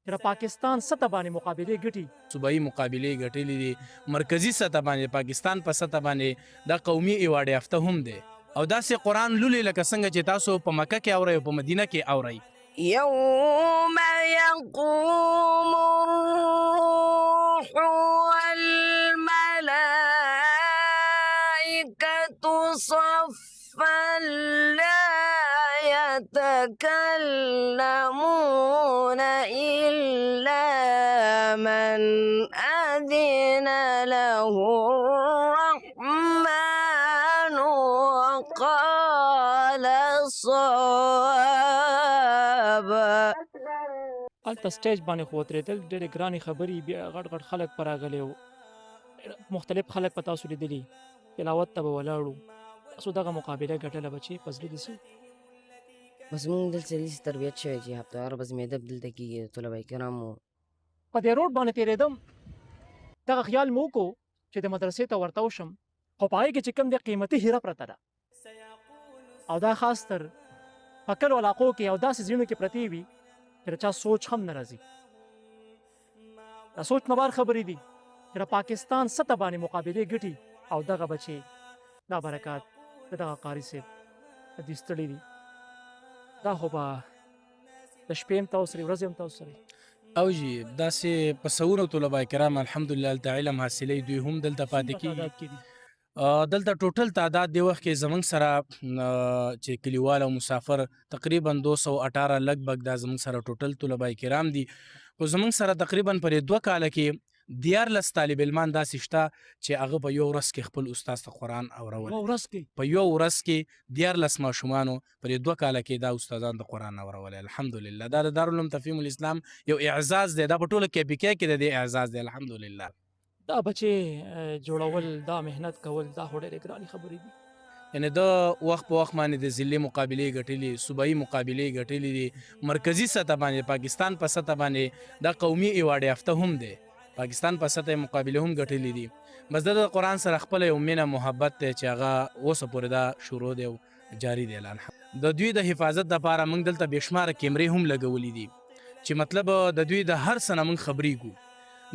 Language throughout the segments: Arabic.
چې د پاکستان سطح باندې مقابلې ګټي. صوبایي مقابلې ګټلې دي، مرکزي سطح باندې پاکستان په سطح باندې دا قومي ایوارډ یافته هم دی او داسې قرآن لولي لکه څنګه چې تاسو په مکه کې اورئ او په مدینه کې اورئ. يوم يقوم الروح والملائكة صفا لا يتكلمون إلا من أذن له الرحمن وقال صوابا. هلته سټیج باندې خو ودرېدل ډېرې ګرانې خبرې، بیا غټ غټ خلک په راغلي وو، مختلف خلک په تاسو لیدلي، تلاوت ته به ولاړو. تاسو دغه مقابله ګټله بچې په زړه دې څه؟ بس موږ دلته لیست تربیت شوی چې هفتهواره بس میده دلته کېږي د طلبه کرامو. په دې روډ باندې تېرېدم، دغه خیال مو وکړو چې د مدرسې ته ورته وشم، خو په هغې کې چې کوم دی قیمتي هیره پرته ده او دا خاص تر په کلو علاقو کې او داسې ځایونو کې پرتې وي چې د چا سوچ هم نه راځي. دا سوچ نبار خبرې دي چې د پاکستان سطح باندې مقابلې ګټي او دغه بچې دا برکات د دغه قاري صاحب دې ستړي دي. دا خو به د شپې هم تاسو سره ورځې هم تاسو سره او جی داسې په سوونو طلبه کرام الحمدلله هلته علم حاصلوي، دوی هم دلته پاتې کېږي. تعداد کې دي. دلته ټوټل تعداد دی وخت کې زمونږ سره چې کلیوال او مسافر تقریبا 218 لګبګ دا زمونږ سره ټوټل طلبه کرام دي. خو زمونږ سره تقریبا پر 2 کاله کې 14 طالب علمان داسې شته چې هغه په یو ورځ کې خپل استاد ته قرآن اورول. یوه ورځ کې په یو ورځ کې 14 ماشومانو پر 2 کاله کې دا استادان د قرآن اورول. الحمدلله دا د دارالعلوم تفهیم الاسلام یو اعزاز دی، دا په ټوله KPK کې د دې اعزاز دی. الحمدلله دا بچې جوړول، دا محنت کول، دا خو ډېرې ګرانې خبرې دي. یعنی دا وخت په وخت باندې د ضلعي مقابلې ګټلې، صوبایي مقابلې ګټلې دي، مرکزي سطح باندې پاکستان په سطح باندې دا قومي ایوارډ یافته هم دی، پاکستان په سطح مقابلې هم ګټلې دي. بس د قرآن سره خپله یو مینه محبت دی چې هغه اوسه پورې دا شروع دی او جاري دی. د دوی د حفاظت دپاره موږ دلته بېشماره کیمرې هم لګولي دي چې مطلب د دوی د هر څه نه موږ خبرېږو.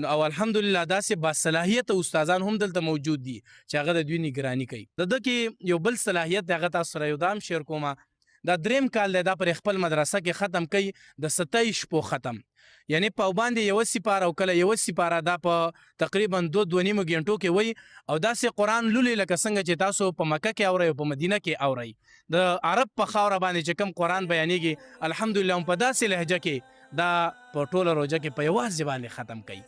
نو او الحمدلله داسې باصلاحیته استادان هم دلته موجود دي چې هغه د دوی نگراني کوي. د ده کې یو بل صلاحیت دی، هغه تاسو سره یو دام شیر کومه. دا 3 کال دی دا پر خپل مدرسه کې ختم کوي د 27 شپو ختم، یعنی په باندې یوه سپاره او کله یوه سپاره دا په تقریبا 2.5 غنټو کې وي او داسې قرآن لولي لکه څنګه چې تاسو په مکه کې اورئ او په مدینه کې اورئ. د عرب په خاوره باندې چې کوم قرآن بیانېږي الحمدلله هم په داسې لهجه کې دا په ټوله روژه کې په یوازې باندې ختم کوي.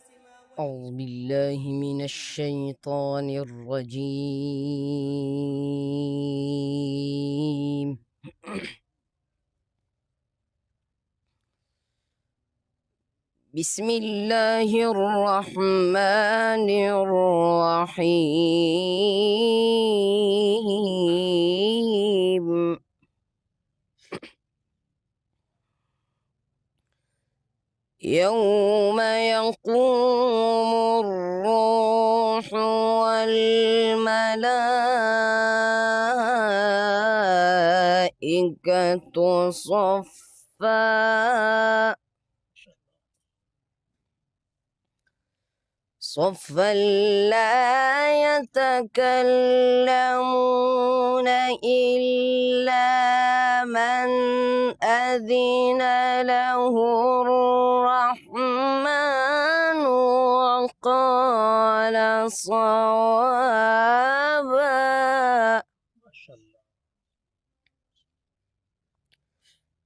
أعوذ بالله من الشيطان الرجيم. بسم الله الرحمن الرحيم. يوم يقوم الروح والملائكة صفا صفا لا يتكلمون إلا من أذن له الرحمن وقال صوابا.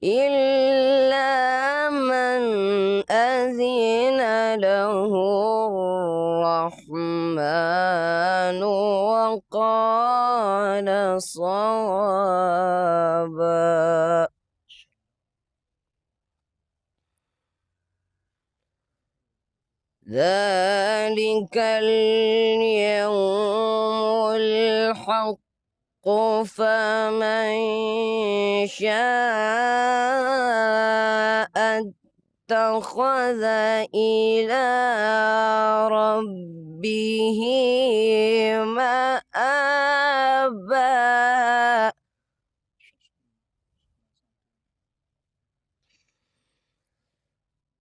إلا من أذن له الرحمن وقال صوابا. ذلك اليوم الحق فمن شاء اتخذ إلى ربه مآبا.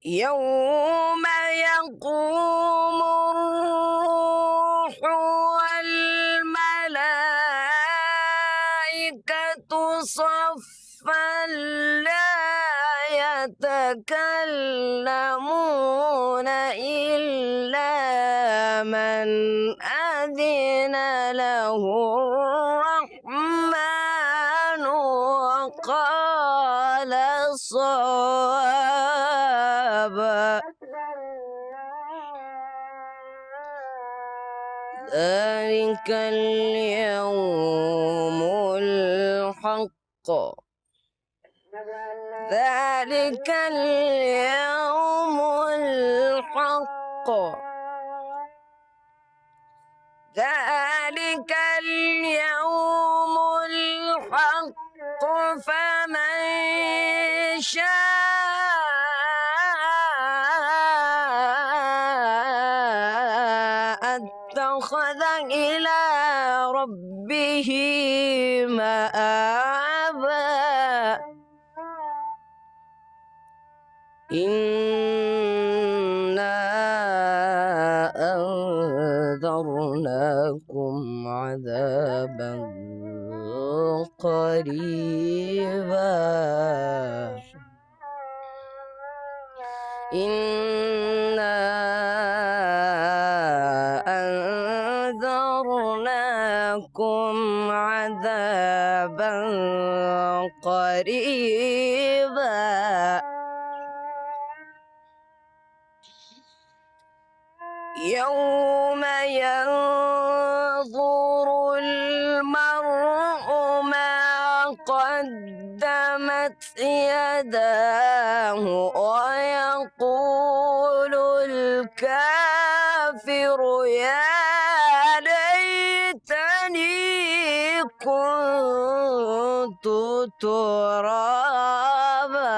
يوم يقوم الروح والملائكة صفا لا يتكلمون إلا من أذن له الرحمن وقال صوابا ذلك اليوم الحق ذلك اليوم الحق ذلك اليوم الحق فمن شاء اتخذ إلى ربه مآبا إنا أنذرناكم عذابا قريبا إنا أنذرناكم عذابا قريبا يوم ينظر المرء ما قدمت يداه ويقول الكافر يا ليتني كنت ترابا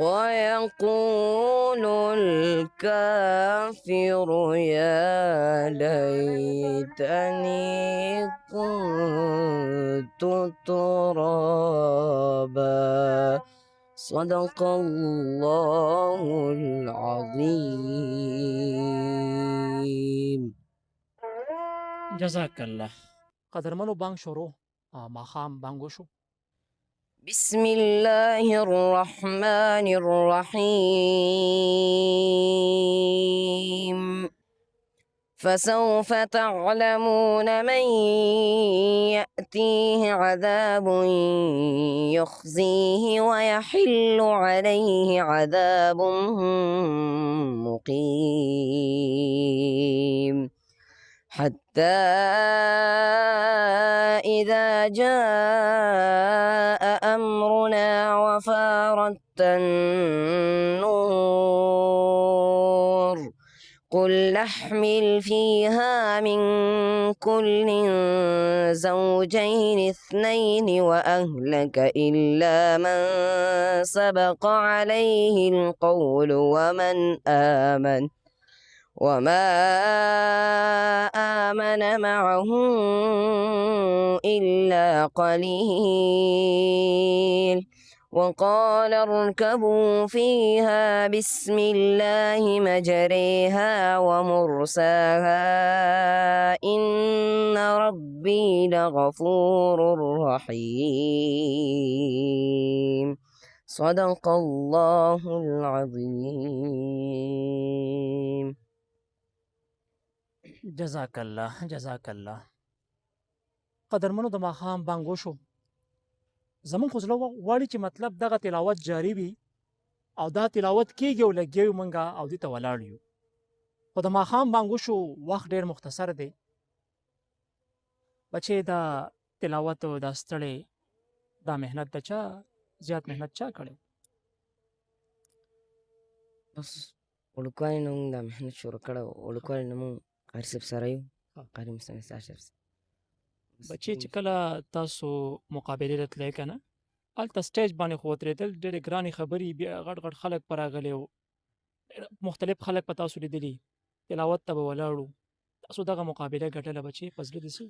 ويقول الكافر يا ليتني كنت ترابا صدق الله العظيم. جزاک الله. قدرمنو بانګ شروع ماښام بانګ وشو. بسم الله الرحمن الرحيم فسوف تعلمون من يأتيه عذاب يخزيه ويحل عليه عذاب مقيم حتى إذا جاء أمرنا وفارت النور قل نحمل فيها من كل زوجين اثنين وأهلك إلا من سبق عليه القول وما آمن معه إلا قليل وقال اركبوا فيها بسم الله مجريها ومرساها إن ربي لغفور رحيم صدق الله العظيم. جزاک الله جزاک الله. قدرمنو د ماښام بانګ وشو. زمون خو زړه غواړي چې مطلب دغه تلاوت جاری وي او دا تلاوت کېږي او لګیا یو موږ او دې ته ولاړ یو. خو د ماښام بانګ وشو، وخت ډېر مختصر دی. بچې دا تلاوت او دا ستړی دا محنت د چا زیات محنت چا کړی؟ بس وړوکوالي نه مونږ دا محنت شروع کړی و. وړوکوالي نه مونږ قاري صاحب سره یو، قاري مستانس اشرف صاحب. بچې چې کله تاسو مقابلې ته تلئ که نه، هلته سټیج باندې خو ودرېدل ډېرې ګرانې خبرې، بیا غټ غټ خلک په راغلي وو، مختلف خلک په تاسو لیدلي، تلاوت ته به ولاړ وو. تاسو دغه مقابله ګټله بچې په زړه دې څه؟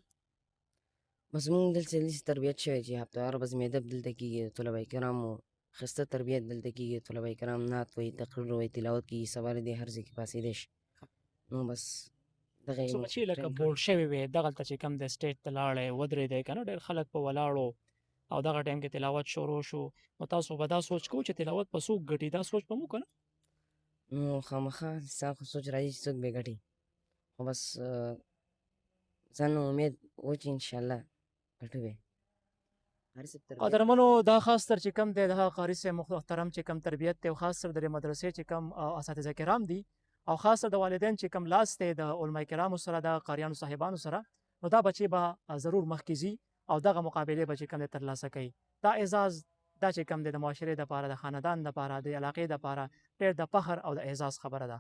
بس مونږ دلته داسې تربیت شوی چې هفتهواره ورځ مېدب دلته کېږي د طلبه کرامو ښایسته تربیت دلته کېږي. طلبه کرام نعت وایي، تقریر وایي، تلاوت کېږي. سبا د دې هر ځای کې پاڅېدی شي. نو بس دغه څو یو چې لکه ټایم بورډ شوی وي دغلته چې کوم د سټیج ته لاړی ودرېدی که نه ډېر خلک په ولاړو او دغه ټایم کې تلاوت شروع شو نو تاسو به دا سوچ کوو چې تلاوت په څوک ګټي دا سوچ به مو که نه نو خامخا ستا خو سوچ راځي چې څوک بې ګټي. خو بس ځان له امید و چې انشاءالله ګټو به. هر څه تربیت قدرمنو دا خاص تر چې کم دی دغه قاري صاحب محترم چې کم تربیت دی او خاص تر د دې مدرسې چې کم اساتذه کرام دي او خاص تر د والدین چې کم لاس دی د علما کرامو سره د قاریانو صاحبانو سره نو دا بچې به ضرور مخکې ځي او دغه مقابلې به چې کم دی ترلاسه کوي. دا اعزاز دا چې کم دی د معاشرې دپاره د خاندان دپاره د علاقې دپاره ډېر د فخر او د اعزاز خبره ده.